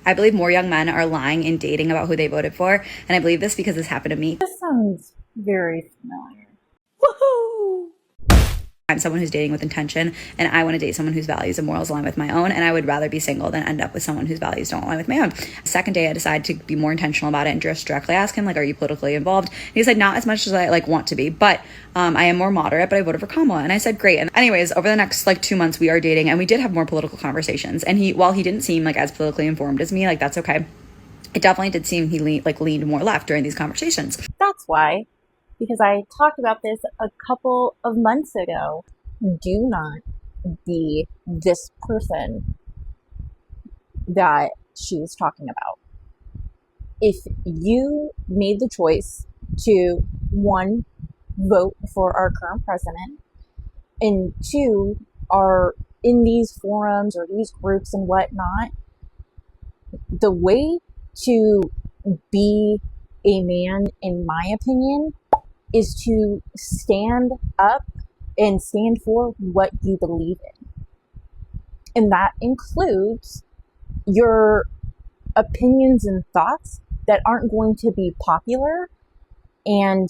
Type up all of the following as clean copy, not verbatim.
I believe more young men are lying in dating about who they voted for. And I believe this because this happened to me. This sounds very familiar. Woohoo! I'm someone who's dating with intention, and I want to date someone whose values and morals align with my own, and I would rather be single than end up with someone whose values don't align with my own. Second day, I decided to be more intentional about it and just directly ask him, like, are you politically involved? And he said, not as much as I want to be, but I am more moderate, but I voted for Kamala. And I said, great. And anyways, over the next 2 months, we are dating, and we did have more political conversations. And while he didn't seem as politically informed as me, that's okay. It definitely did seem he leaned more left during these conversations. That's why, because I talked about this a couple of months ago. Do not be this person that she's talking about. If you made the choice to, one, vote for our current president, and two, are in these forums or these groups and whatnot, the way to be a man, in my opinion, is to stand up and stand for what you believe in. And that includes your opinions and thoughts that aren't going to be popular and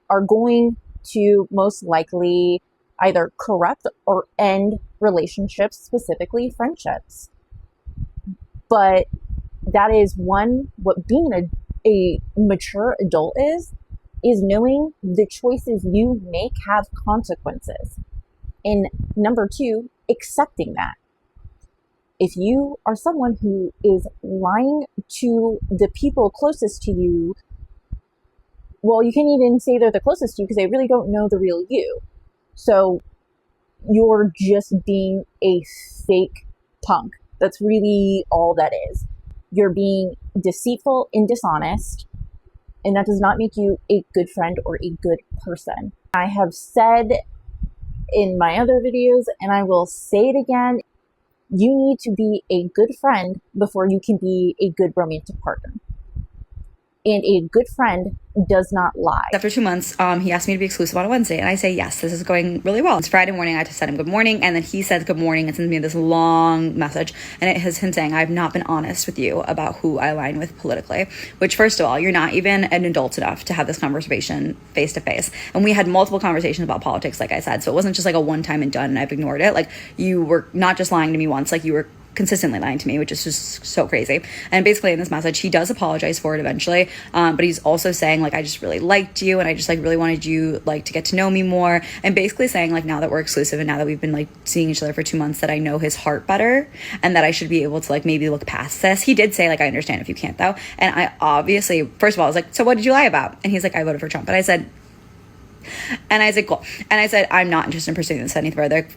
are going to most likely either corrupt or end relationships, specifically friendships. But that is what being a mature adult is knowing the choices you make have consequences. And number two, accepting that. If you are someone who is lying to the people closest to you, well, you can't even say they're the closest to you because they really don't know the real you. So you're just being a fake punk. That's really all that is. You're being deceitful and dishonest. And that does not make you a good friend or a good person. I have said in my other videos, and I will say it again, you need to be a good friend before you can be a good romantic partner. And a good friend does not lie. After 2 months, he asked me to be exclusive on a Wednesday, and I say, yes, this is going really well. It's Friday morning, I had to send him good morning, and then he said good morning and sends me this long message, and it has him saying, I've not been honest with you about who I align with politically, which, first of all, you're not even an adult enough to have this conversation face to face. And we had multiple conversations about politics, like I said, so it wasn't just a one time and done and I've ignored it. You were not just lying to me once, you were consistently lying to me, which is just so crazy. And basically in this message, he does apologize for it eventually, but he's also saying I just really liked you, and I just really wanted you to get to know me more, and basically saying now that we're exclusive and now that we've been seeing each other for 2 months, that I know his heart better and that I should be able to maybe look past this. He did say I understand if you can't though, and I obviously, first of all, I was so what did you lie about? And he's I voted for Trump. And I said, cool. And I said, I'm not interested in pursuing this any further.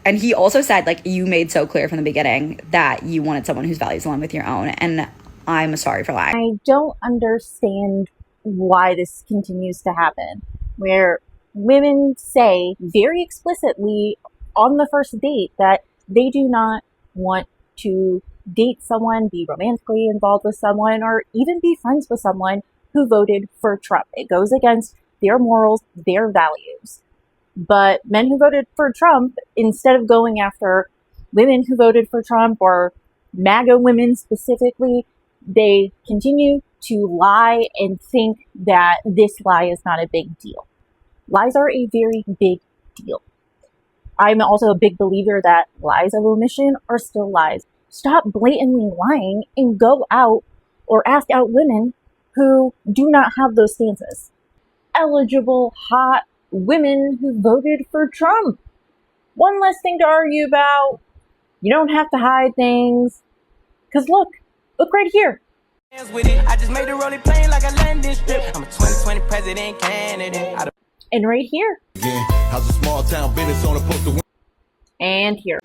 And he also said, you made so clear from the beginning that you wanted someone whose values align with your own. And I'm sorry for lying. I don't understand why this continues to happen, where women say very explicitly on the first date that they do not want to date someone, be romantically involved with someone, or even be friends with someone who voted for Trump. It goes against their morals, their values. But men who voted for Trump, instead of going after women who voted for Trump or MAGA women specifically, they continue to lie and think that this lie is not a big deal. Lies are a very big deal. I'm also a big believer that lies of omission are still lies. Stop blatantly lying and go out or ask out women who do not have those stances. Eligible, hot women who voted for Trump. One less thing to argue about. You don't have to hide things. Because look right here. I just made the rolling plane like a landing strip. I'm a 2020 president candidate. And right here. How's a small town business owner supposed to win? And here.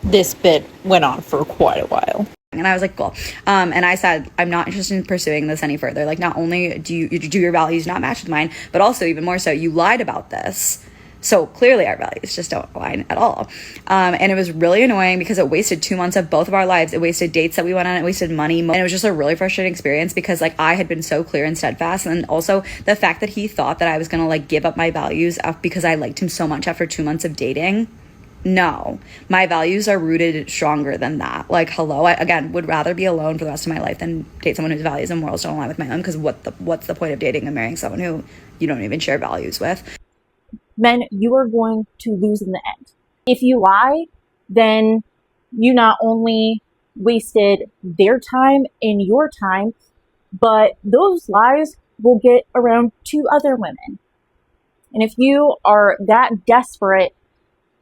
This bit went on for quite a while. And I was cool. And I said, I'm not interested in pursuing this any further. Not only do your values not match with mine, but also even more so, you lied about this. So clearly our values just don't align at all. And it was really annoying because it wasted 2 months of both of our lives. It wasted dates that we went on. It wasted money. And it was just a really frustrating experience because I had been so clear and steadfast. And also the fact that he thought that I was going to give up my values because I liked him so much after 2 months of dating No, my values are rooted stronger than that. Like, hello, I, again, would rather be alone for the rest of my life than date someone whose values and morals don't align with my own, because what's the point of dating and marrying someone who you don't even share values with? Men, you are going to lose in the end. If you lie, then you not only wasted their time and your time, but those lies will get around to other women. And if you are that desperate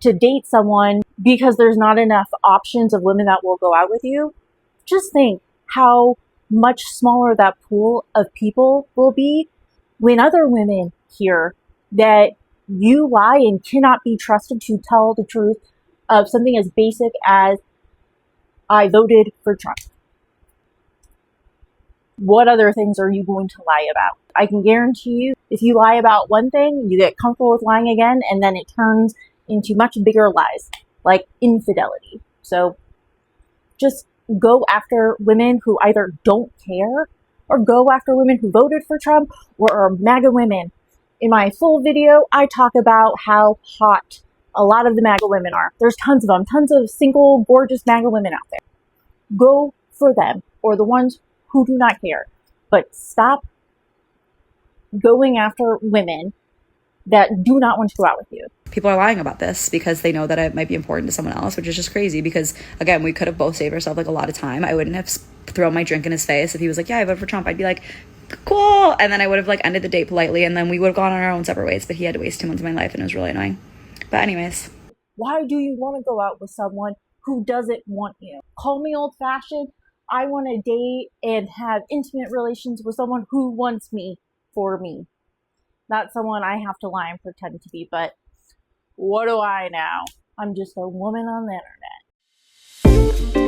to date someone because there's not enough options of women that will go out with you, just think how much smaller that pool of people will be when other women hear that you lie and cannot be trusted to tell the truth of something as basic as, I voted for Trump. What other things are you going to lie about? I can guarantee you, if you lie about one thing, you get comfortable with lying again, and then it turns into much bigger lies, like infidelity. So just go after women who either don't care, or go after women who voted for Trump, or are MAGA women. In my full video, I talk about how hot a lot of the MAGA women are. There's tons of them, tons of single, gorgeous MAGA women out there. Go for them, or the ones who do not care. But stop going after women that do not want to go out with you. People are lying about this because they know that it might be important to someone else, which is just crazy because, again, we could have both saved ourselves like a lot of time. I wouldn't have thrown my drink in his face if he was like, yeah, I voted for Trump. I'd be like, cool. And then I would have like ended the date politely, and then we would have gone on our own separate ways. But he had to waste 2 months of my life, and it was really annoying. But anyways. Why do you want to go out with someone who doesn't want you? Call me old-fashioned. I want to date and have intimate relations with someone who wants me for me. Not someone I have to lie and pretend to be, but what do I know? I'm just a woman on the internet.